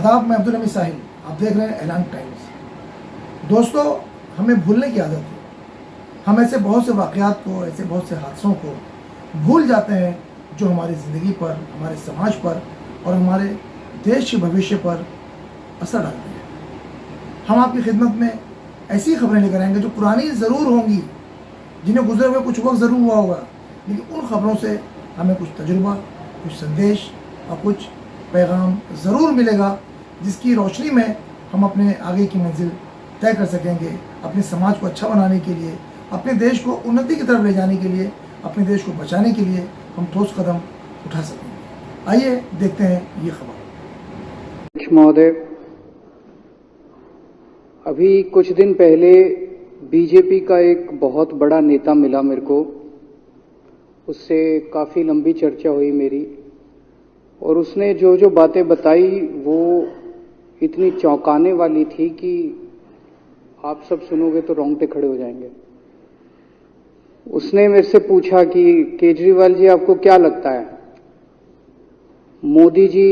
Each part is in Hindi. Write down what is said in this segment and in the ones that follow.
आदाब, मैं अब्दुल हमीद साहिल, आप देख रहे हैं ऐलान टाइम्स। दोस्तों, हमें भूलने की आदत है। हम ऐसे बहुत से वाक़यात को, ऐसे बहुत से हादसों को भूल जाते हैं जो हमारी ज़िंदगी पर, हमारे समाज पर और हमारे देश के भविष्य पर असर डालते हैं। हम आपकी खिदमत में ऐसी खबरें लेकर आएंगे जो पुरानी ज़रूर होंगी, जिन्हें गुजरे हुए कुछ वक्त ज़रूर हुआ होगा, लेकिन उन खबरों से हमें कुछ तजुर्बा, कुछ संदेश और कुछ पैगाम ज़रूर मिलेगा, जिसकी रोशनी में हम अपने आगे की मंजिल तय कर सकेंगे। अपने समाज को अच्छा बनाने के लिए, अपने देश को उन्नति की तरफ ले जाने के लिए, अपने देश को बचाने के लिए हम ठोस कदम उठा सकेंगे। आइए देखते हैं ये खबर। महोदय, अभी कुछ दिन पहले बीजेपी का एक बहुत बड़ा नेता मिला मेरे को। उससे काफ़ी लंबी चर्चा हुई मेरी, और उसने जो जो बातें बताई वो इतनी चौंकाने वाली थी कि आप सब सुनोगे तो रोंगटे खड़े हो जाएंगे। उसने मेरे से पूछा कि केजरीवाल जी, आपको क्या लगता है, मोदी जी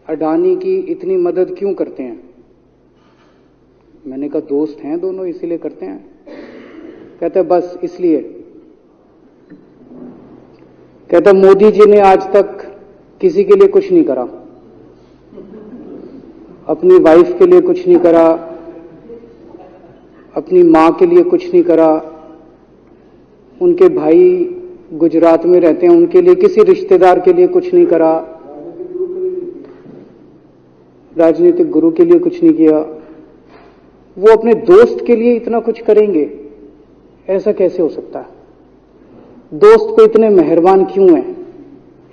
अडानी की इतनी मदद क्यों करते हैं? मैंने कहा दोस्त हैं दोनों, इसीलिए करते हैं। कहता बस इसलिए। कहता मोदी जी ने आज तक किसी के लिए कुछ नहीं करा, अपनी वाइफ के लिए कुछ नहीं करा, अपनी मां के लिए कुछ नहीं करा, उनके भाई गुजरात में रहते हैं उनके लिए, किसी रिश्तेदार के लिए कुछ नहीं करा, राजनीतिक गुरु के लिए कुछ नहीं किया। वो अपने दोस्त के लिए इतना कुछ करेंगे, ऐसा कैसे हो सकता है? दोस्त को इतने मेहरबान क्यों हैं?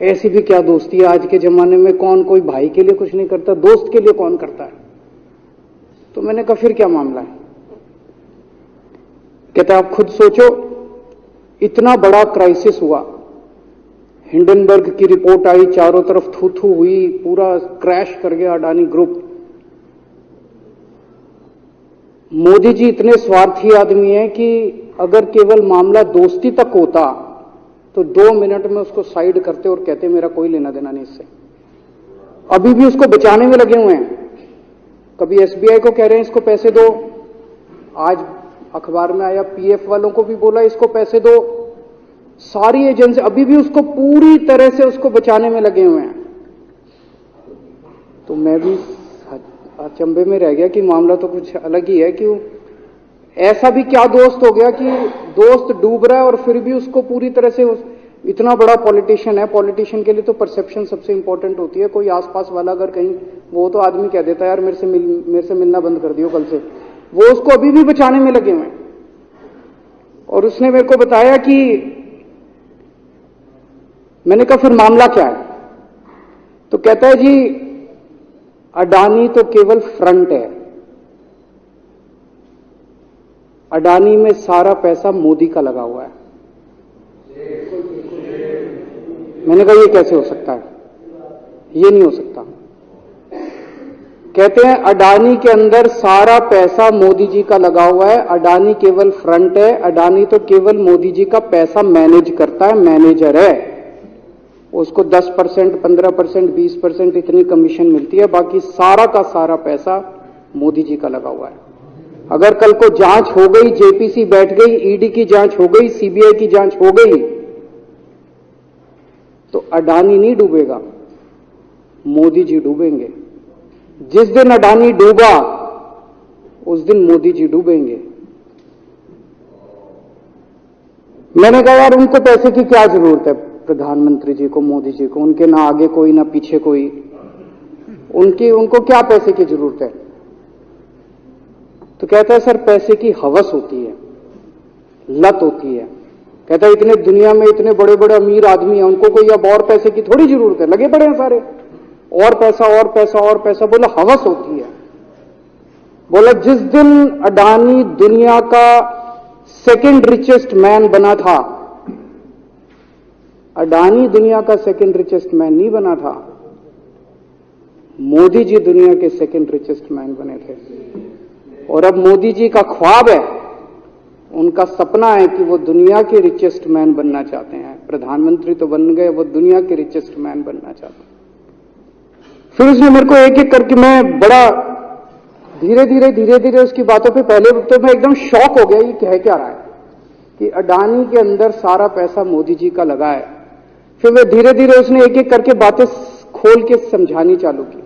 ऐसी भी क्या दोस्ती है? आज के जमाने में कौन कोई भाई के लिए कुछ नहीं करता, दोस्त के लिए कौन करता है? तो मैंने कहा फिर क्या मामला है? कहता आप खुद सोचो, इतना बड़ा क्राइसिस हुआ, हिंडनबर्ग की रिपोर्ट आई, चारों तरफ थू थू हुई, पूरा क्रैश कर गया अडानी ग्रुप। मोदी जी इतने स्वार्थी आदमी हैं कि अगर केवल मामला दोस्ती तक होता तो 2 मिनट में उसको साइड करते और कहते मेरा कोई लेना देना नहीं इससे। अभी भी उसको बचाने में लगे हुए हैं। कभी एसबीआई को कह रहे हैं इसको पैसे दो, आज अखबार में आया पीएफ वालों को भी बोला इसको पैसे दो। सारी एजेंसी अभी भी उसको पूरी तरह से उसको बचाने में लगे हुए हैं। तो मैं भी अचंभे में रह गया कि मामला तो कुछ अलग ही है। क्यों ऐसा भी क्या दोस्त हो गया कि दोस्त डूब रहा है और फिर भी उसको पूरी तरह से इतना बड़ा पॉलिटिशियन है। पॉलिटिशियन के लिए तो परसेप्शन सबसे इंपॉर्टेंट होती है। कोई आसपास वाला अगर कहीं, वो तो आदमी कह देता है यार मेरे से मिलना बंद कर दियो कल से, वो उसको अभी भी बचाने में लगे हुए हैं। और उसने मेरे को बताया कि, मैंने कहा फिर मामला क्या है? तो कहता है जी अडानी तो केवल फ्रंट है, अडानी में सारा पैसा मोदी का लगा हुआ है। मैंने कहा ये कैसे हो सकता है? ये नहीं हो सकता। कहते हैं अडानी के अंदर सारा पैसा मोदी जी का लगा हुआ है, अडानी केवल फ्रंट है, अडानी तो केवल मोदी जी का पैसा मैनेज करता है, मैनेजर है। उसको 10%, 15%, 20% इतनी कमीशन मिलती है, बाकी सारा का सारा पैसा मोदी जी का लगा हुआ है। अगर कल को जांच हो गई, जेपीसी बैठ गई, ईडी की जांच हो गई, सीबीआई की जांच हो गई, तो अडानी नहीं डूबेगा, मोदी जी डूबेंगे। जिस दिन अडानी डूबा उस दिन मोदी जी डूबेंगे। मैंने कहा यार उनको पैसे की क्या जरूरत है, प्रधानमंत्री जी को, मोदी जी को, उनके ना आगे कोई ना पीछे कोई, उनको क्या पैसे की जरूरत है? तो कहता है सर पैसे की हवस होती है, लत होती है। कहता है इतने दुनिया में इतने बड़े बड़े अमीर आदमी हैं, उनको कोई अब और पैसे की थोड़ी जरूरत है, लगे पड़े हैं सारे, और पैसा और पैसा और पैसा। बोला हवस होती है। बोला जिस दिन अडानी दुनिया का सेकंड रिचेस्ट मैन बना था, अडानी दुनिया का सेकंड रिचेस्ट मैन नहीं बना था, मोदी जी दुनिया के सेकंड रिचेस्ट मैन बने थे। और अब मोदी जी का ख्वाब है, उनका सपना है कि वो दुनिया के रिचेस्ट मैन बनना चाहते हैं। प्रधानमंत्री तो बन गए, वो दुनिया के रिचेस्ट मैन बनना चाहते हैं। फिर उसने मेरे को एक एक करके, मैं बड़ा धीरे धीरे उसकी बातों पे, पहले तो मैं एकदम शॉक हो गया, ये कह क्या रहा है कि अडानी के अंदर सारा पैसा मोदी जी का लगा है। फिर मैं धीरे धीरे उसने एक एक करके बातें खोल के समझानी चालू की।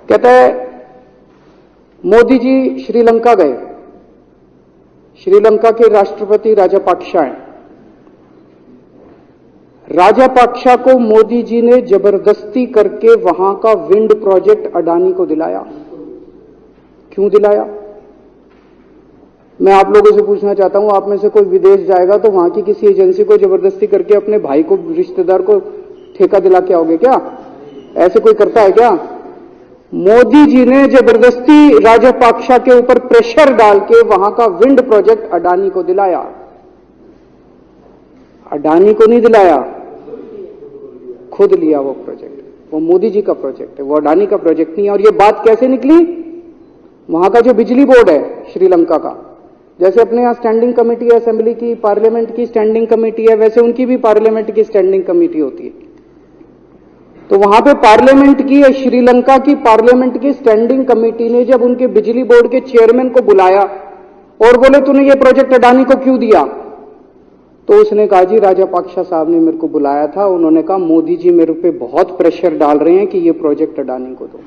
कहता है मोदी जी श्रीलंका गए, श्रीलंका के राष्ट्रपति राजापाक्सा हैं। राजापाक्सा को मोदी जी ने जबरदस्ती करके वहां का विंड प्रोजेक्ट अडानी को दिलाया। क्यों दिलाया? मैं आप लोगों से पूछना चाहता हूं, आप में से कोई विदेश जाएगा तो वहां की किसी एजेंसी को जबरदस्ती करके अपने भाई को, रिश्तेदार को ठेका दिला के आओगे क्या? ऐसे कोई करता है क्या? मोदी जी ने जबरदस्ती राजापाक्सा के ऊपर प्रेशर डाल के वहां का विंड प्रोजेक्ट अडानी को दिलाया। अडानी को नहीं दिलाया, खुद लिया वो प्रोजेक्ट। वो मोदी जी का प्रोजेक्ट है, वो अडानी का प्रोजेक्ट नहीं है। और ये बात कैसे निकली? वहां का जो बिजली बोर्ड है श्रीलंका का, जैसे अपने यहां स्टैंडिंग कमेटी है असेंबली की, पार्लियामेंट की स्टैंडिंग कमेटी है, वैसे उनकी भी पार्लियामेंट की स्टैंडिंग कमेटी होती है। तो वहां पे पार्लियामेंट की, श्रीलंका की पार्लियामेंट की स्टैंडिंग कमेटी ने जब उनके बिजली बोर्ड के चेयरमैन को बुलाया और बोले तूने ये प्रोजेक्ट अडानी को क्यों दिया, तो उसने कहा जी राजापाक्सा साहब ने मेरे को बुलाया था, उन्होंने कहा मोदी जी मेरे पे बहुत प्रेशर डाल रहे हैं कि ये प्रोजेक्ट अडानी को दो।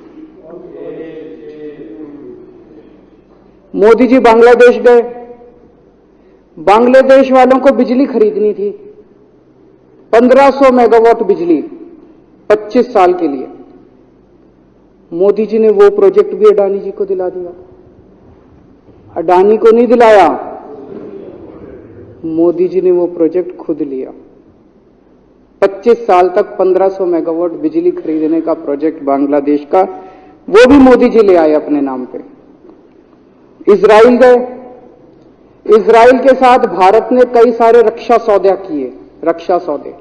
मोदी जी बांग्लादेश गए, बांग्लादेश वालों को बिजली खरीदनी थी, 1500 मेगावाट बिजली 25 साल के लिए। मोदी जी ने वो प्रोजेक्ट भी अडानी जी को दिला दिया। अडानी को नहीं दिलाया, मोदी जी ने वो प्रोजेक्ट खुद लिया। 25 साल तक 1500 मेगावाट बिजली खरीदने का प्रोजेक्ट बांग्लादेश का, वो भी मोदी जी ले आए अपने नाम पे। इजराइल गए, इजराइल के साथ भारत ने कई सारे रक्षा सौदे किए, रक्षा सौदे,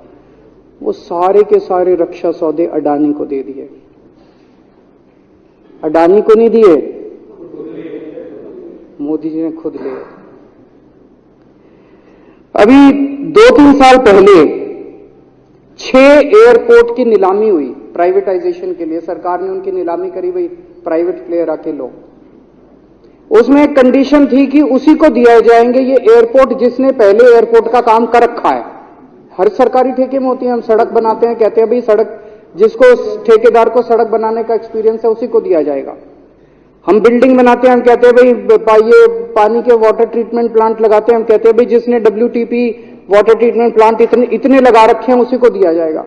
वो सारे के सारे रक्षा सौदे अडानी को दे दिए। अडानी को नहीं दिए, मोदी जी ने खुद लिए। अभी 2-3 साल पहले 6 एयरपोर्ट की नीलामी हुई प्राइवेटाइजेशन के लिए, सरकार ने उनकी नीलामी करी, भाई प्राइवेट प्लेयर आके लो। उसमें एक कंडीशन थी कि उसी को दिया जाएंगे ये एयरपोर्ट जिसने पहले एयरपोर्ट का काम कर रखा है। हर सरकारी ठेके में होती है, हम सड़क बनाते हैं, कहते हैं भाई सड़क, जिसको ठेकेदार को सड़क बनाने का एक्सपीरियंस है उसी को दिया जाएगा। हम बिल्डिंग बनाते हैं, हम कहते हैं भाई ये पानी के वाटर ट्रीटमेंट प्लांट लगाते हैं, हम कहते हैं भाई जिसने WTP वाटर ट्रीटमेंट प्लांट इतने लगा रखे हैं उसी को दिया जाएगा।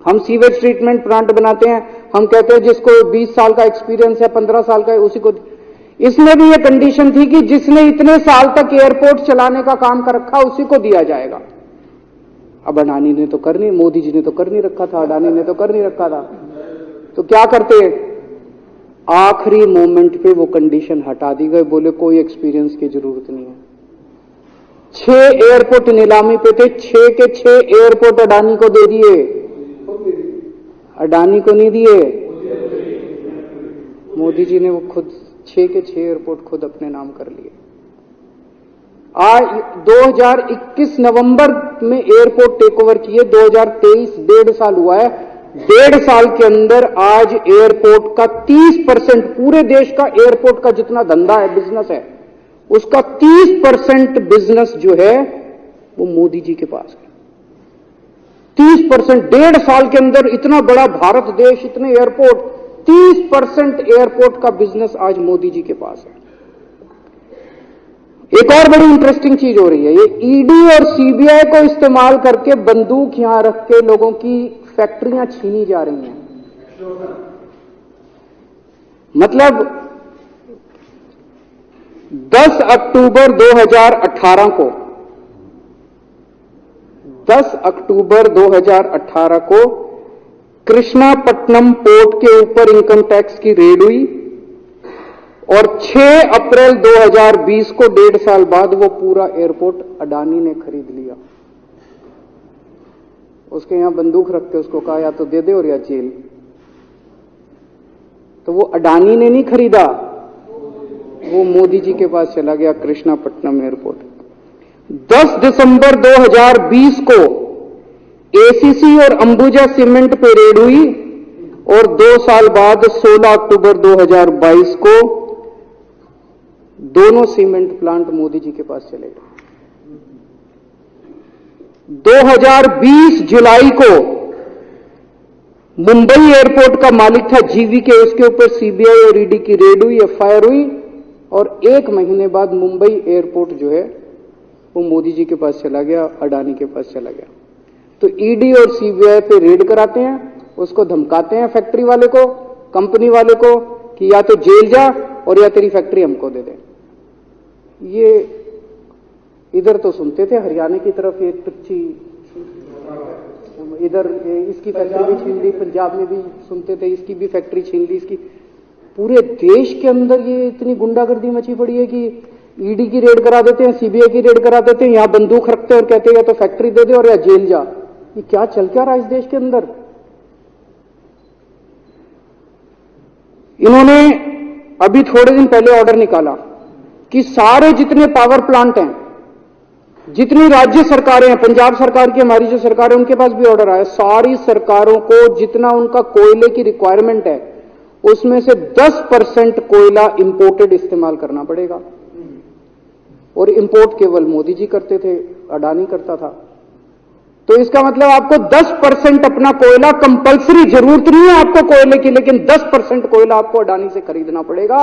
हम सीवेज ट्रीटमेंट प्लांट बनाते हैं, हम कहते हैं जिसको 20 साल का एक्सपीरियंस है, 15 साल का है, उसी को। इसमें भी ये कंडीशन थी कि जिसने इतने साल तक एयरपोर्ट चलाने का काम कर रखा उसी को दिया जाएगा। अब अडानी ने तो कर नहीं, मोदी जी ने तो कर नहीं रखा था, अडानी ने तो कर नहीं रखा था, तो क्या करते? आखिरी मोमेंट पे वो कंडीशन हटा दी गई, बोले कोई एक्सपीरियंस की जरूरत नहीं है। 6 एयरपोर्ट नीलामी पे थे, 6 के 6 एयरपोर्ट अडानी को दे दिए। अडानी को नहीं दिए, मोदी जी ने वो खुद 6 के 6 एयरपोर्ट खुद अपने नाम कर लिए। आज 2021 नवंबर में एयरपोर्ट टेक ओवर किए, 2023 1.5 साल हुआ है। 1.5 साल के अंदर आज एयरपोर्ट का 30%, पूरे देश का एयरपोर्ट का जितना धंधा है, बिजनेस है, उसका 30% बिजनेस जो है वो मोदी जी के पास है। 30%, 1.5 साल के अंदर इतना बड़ा भारत देश, इतने एयरपोर्ट, 30% एयरपोर्ट का बिजनेस आज मोदी जी के पास है। एक और बड़ी इंटरेस्टिंग चीज हो रही है, ये ईडी और सीबीआई को इस्तेमाल करके बंदूक यहां रख के लोगों की फैक्ट्रियां छीनी जा रही हैं। मतलब 10 अक्टूबर 2018 को 10 अक्टूबर 2018 को कृष्णापट्टनम पोर्ट के ऊपर इनकम टैक्स की रेड हुई और 6 अप्रैल 2020 को 1.5 साल बाद वो पूरा एयरपोर्ट अडानी ने खरीद लिया। उसके यहां बंदूक रख के उसको कहा या तो दे दे और या जेल। तो वो अडानी ने नहीं खरीदा, वो मोदी जी के पास चला गया कृष्णापट्टनम एयरपोर्ट। 10 दिसंबर 2020 को एसीसी और अंबुजा सीमेंट पे रेड हुई और 2 साल बाद 16 अक्टूबर 2022 को दोनों सीमेंट प्लांट मोदी जी के पास चले गए। 2020 जुलाई को मुंबई एयरपोर्ट का मालिक था जीवीके, उसके ऊपर सीबीआई और ईडी की रेड हुई, एफआईआर हुई, और 1 महीने बाद मुंबई एयरपोर्ट जो है वो मोदी जी के पास चला गया, अडानी के पास चला गया। तो ईडी और सीबीआई पे रेड कराते हैं, उसको धमकाते हैं फैक्ट्री वाले को, कंपनी वाले को, कि या तो जेल जा और या तेरी फैक्ट्री हमको दे दे। ये इधर तो सुनते थे हरियाणा की तरफ एक टुच्ची, इधर इसकी फैक्ट्री भी छीन ली, पंजाब में भी सुनते थे इसकी भी फैक्ट्री छीन ली, इसकी। पूरे देश के अंदर ये इतनी गुंडागर्दी मची पड़ी है कि ईडी की रेड करा देते हैं, सीबीआई की रेड करा देते हैं, यहां बंदूक रखते हैं और कहते हैं या तो फैक्ट्री दे दे और या जेल जा। ये क्या चल क्या रहा है इस देश के अंदर? इन्होंने अभी थोड़े दिन पहले ऑर्डर निकाला कि सारे जितने पावर प्लांट हैं, जितनी राज्य सरकारें हैं, पंजाब सरकार की, हमारी जो सरकार है, उनके पास भी ऑर्डर आया, सारी सरकारों को जितना उनका कोयले की रिक्वायरमेंट है उसमें से 10% कोयला इंपोर्टेड इस्तेमाल करना पड़ेगा। और इंपोर्ट केवल मोदी जी करते थे, अडानी करता था। तो इसका मतलब आपको 10% अपना कोयला कंपल्सरी, जरूरत नहीं है आपको कोयले की, लेकिन 10% कोयला आपको अडानी से खरीदना पड़ेगा।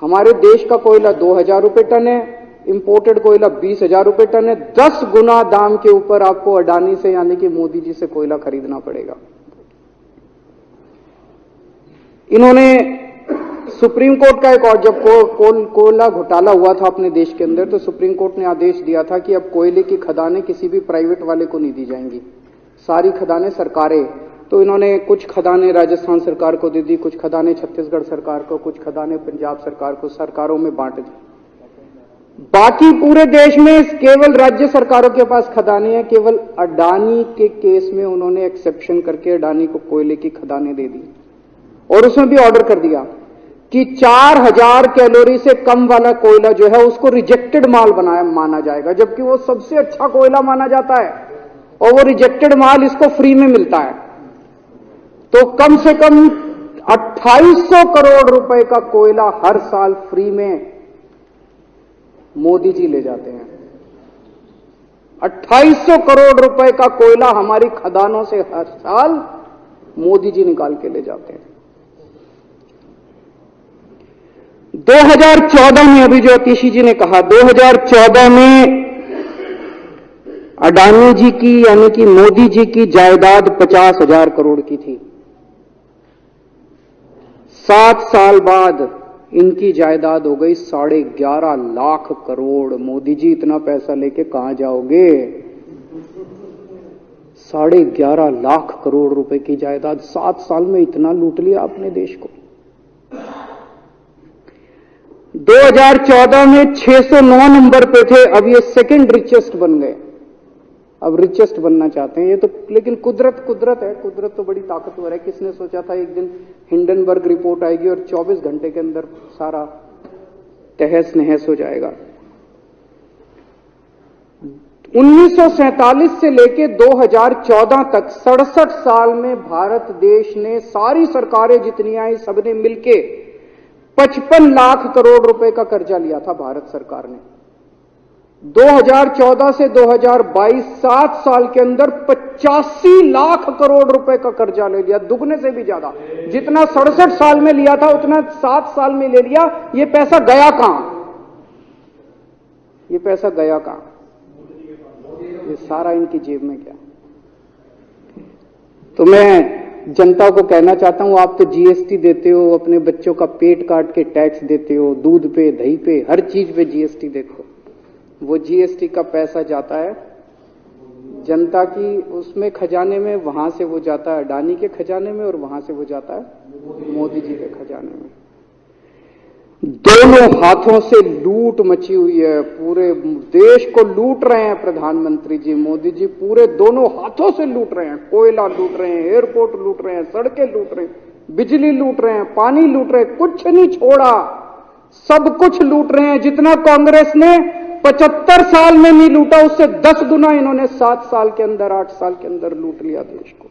हमारे देश का कोयला 2000 रुपए टन है, इंपोर्टेड कोयला 20,000 रुपए टन है। 10 गुना दाम के ऊपर आपको अडानी से यानी कि मोदी जी से कोयला खरीदना पड़ेगा। इन्होंने सुप्रीम कोर्ट का एक और, जब कोयला घोटाला हुआ था अपने देश के अंदर, तो सुप्रीम कोर्ट ने आदेश दिया था कि अब कोयले की खदानें किसी भी प्राइवेट वाले को नहीं दी जाएंगी, सारी खदानें सरकारें। तो इन्होंने कुछ खदानें राजस्थान सरकार को दे दी, कुछ खदानें छत्तीसगढ़ सरकार को, कुछ खदानें पंजाब सरकार को, सरकारों में बांट दी। बाकी पूरे देश में केवल राज्य सरकारों के पास खदानें हैं। केवल अडानी के केस में उन्होंने एक्सेप्शन करके अडानी को कोयले की खदानें दे दी, और उसमें भी ऑर्डर कर दिया कि 4000 कैलोरी से कम वाला कोयला जो है उसको रिजेक्टेड माल माना जाएगा, जबकि वो सबसे अच्छा कोयला माना जाता है, और वो रिजेक्टेड माल इसको फ्री में मिलता है। तो कम से कम 2800 करोड़ रुपए का कोयला हर साल फ्री में मोदी जी ले जाते हैं। 2800 करोड़ रुपए का कोयला हमारी खदानों से हर साल मोदी जी निकाल के ले जाते हैं। 2014 में, अभी जो अतिशी जी ने कहा, 2014 में अडानी जी की यानी कि मोदी जी की जायदाद 50,000 करोड़ की थी। 7 साल बाद इनकी जायदाद हो गई 11.5 लाख करोड़। मोदी जी इतना पैसा लेके कहां जाओगे? 11.5 लाख करोड़ रुपए की जायदाद, 7 साल में इतना लूट लिया आपने देश को। 2014 में 609 नंबर पे थे, अब ये सेकंड रिचेस्ट बन गए, अब रिचेस्ट बनना चाहते हैं ये तो। लेकिन कुदरत है, कुदरत तो बड़ी ताकतवर है। किसने सोचा था एक दिन हिंडनबर्ग रिपोर्ट आएगी और 24 घंटे के अंदर सारा तहस नहस हो जाएगा। 1947 से लेके 2014 तक 67 साल में भारत देश ने, सारी सरकारें जितनी आई सबने मिलके 55 लाख करोड़ रुपए का कर्जा लिया था भारत सरकार ने। 2014 से 2022 7 साल के अंदर 85 लाख करोड़ रुपए का कर्जा ले लिया, दुगने से भी ज्यादा। जितना 67 साल में लिया था उतना 7 साल में ले लिया। ये पैसा गया कहां? ये पैसा गया कहां? ये सारा इनकी जेब में गया। तो मैं जनता को कहना चाहता हूं, आप तो जीएसटी देते हो, अपने बच्चों का पेट काट के टैक्स देते हो, दूध पे, दही पे, हर चीज पे जीएसटी देते हो। वो जीएसटी का पैसा जाता है जनता की उसमें खजाने में, वहां से वो जाता है अडानी के खजाने में, और वहां से वो जाता है मोदी जी के खजाने में। दोनों हाथों से लूट मची हुई है, पूरे देश को लूट रहे हैं प्रधानमंत्री जी, मोदी जी पूरे दोनों हाथों से लूट रहे हैं। कोयला लूट रहे हैं, एयरपोर्ट लूट रहे हैं, सड़कें लूट रहे हैं, बिजली लूट रहे हैं, पानी लूट रहे हैं, कुछ नहीं छोड़ा, सब कुछ लूट रहे हैं। जितना कांग्रेस ने 75 साल में नहीं लूटा, उससे 10 गुना इन्होंने 7 साल के अंदर, 8 साल के अंदर लूट लिया देश को।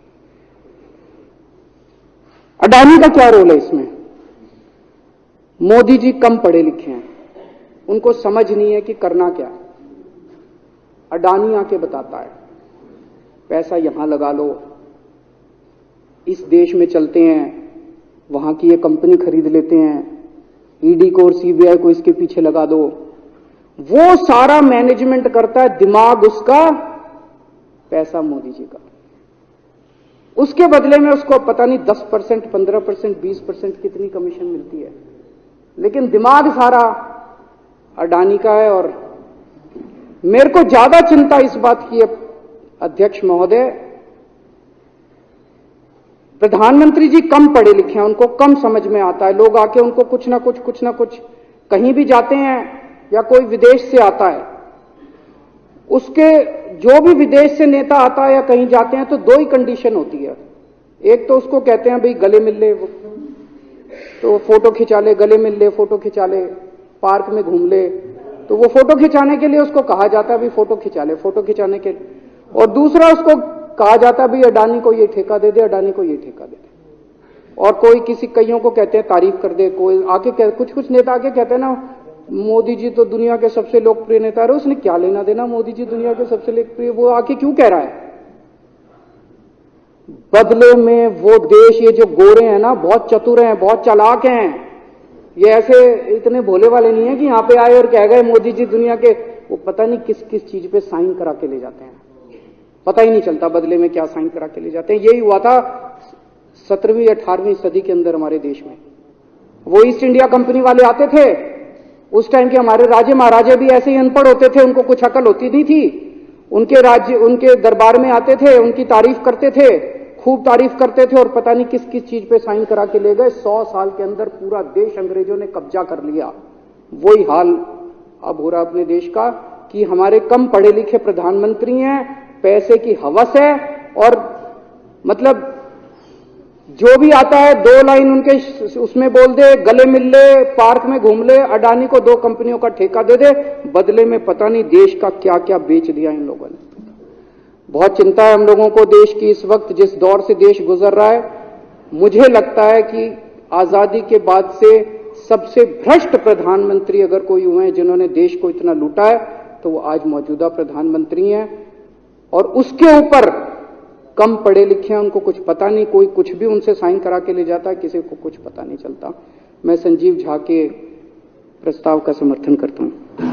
अडानी का क्या रोल है इसमें? मोदी जी कम पढ़े लिखे हैं, उनको समझ नहीं है कि करना क्या है। अडानी आके बताता है पैसा यहां लगा लो, इस देश में चलते हैं, वहां की ये कंपनी खरीद लेते हैं, ईडी को और सीबीआई को इसके पीछे लगा दो। वो सारा मैनेजमेंट करता है, दिमाग उसका, पैसा मोदी जी का। उसके बदले में उसको पता नहीं 10%, 15%, 20% कितनी कमीशन मिलती है, लेकिन दिमाग सारा अडानी का है। और मेरे को ज्यादा चिंता इस बात की है अध्यक्ष महोदय, प्रधानमंत्री जी कम पढ़े लिखे हैं, उनको कम समझ में आता है। लोग आके उनको कुछ ना कुछ कहीं भी जाते हैं या कोई विदेश से आता है, उसके जो भी विदेश से नेता आता है या कहीं जाते हैं तो दो ही कंडीशन होती है। एक तो उसको कहते हैं भाई गले मिल ले तो फोटो खिंचा ले, गले मिल ले फोटो खिंचा ले, पार्क में घूम ले, तो वो फोटो खिंचाने के लिए उसको कहा जाता है भाई फोटो खिंचा ले, फोटो खिंचाने के। और दूसरा उसको कहा जाता है भाई अडानी को ये ठेका दे दे, अडानी को ये ठेका दे दे। और कोई किसी कईयों को कहते हैं तारीफ कर दे, कोई आके कुछ नेता आके कहते हैं ना मोदी जी तो दुनिया के सबसे लोकप्रिय नेता है। उसने क्या लेना देना मोदी जी दुनिया के सबसे लोकप्रिय, वो आके क्यों कह रहा है? बदले में वो देश, ये जो गोरे हैं ना, बहुत चतुर हैं, बहुत चालाक हैं, ये ऐसे इतने भोले वाले नहीं है कि यहां पे आए और कह गए मोदी जी दुनिया के, वो पता नहीं किस किस चीज पे साइन करा के ले जाते हैं, पता ही नहीं चलता बदले में क्या साइन करा के ले जाते हैं। यही हुआ था 17वीं 18वीं सदी के अंदर हमारे देश में। वो ईस्ट इंडिया कंपनी वाले आते थे, उस टाइम के हमारे राजे महाराजे भी ऐसे ही अनपढ़ होते थे, उनको कुछ अकल होती नहीं थी। उनके राज्य, उनके दरबार में आते थे, उनकी तारीफ करते थे, खूब तारीफ करते थे, और पता नहीं किस किस चीज पे साइन करा के ले गए। 100 साल के अंदर पूरा देश अंग्रेजों ने कब्जा कर लिया। वही हाल अब हो रहा अपने देश का कि हमारे कम पढ़े लिखे प्रधानमंत्री हैं, पैसे की हवस है, और मतलब जो भी आता है 2 लाइन उनके उसमें बोल दे, गले मिल ले, पार्क में घूम ले, अडानी को 2 कंपनियों का ठेका दे दे, बदले में पता नहीं देश का क्या क्या बेच दिया इन लोगों ने। बहुत चिंता है हम लोगों को देश की इस वक्त, जिस दौर से देश गुजर रहा है। मुझे लगता है कि आजादी के बाद से सबसे भ्रष्ट प्रधानमंत्री अगर कोई हुए हैं जिन्होंने देश को इतना लूटा है, तो वो आज मौजूदा प्रधानमंत्री हैं। और उसके ऊपर कम पढ़े लिखे हैं, उनको कुछ पता नहीं, कोई कुछ भी उनसे साइन करा के ले जाता है, किसी को कुछ पता नहीं चलता। मैं संजीव झा के प्रस्ताव का समर्थन करता हूं।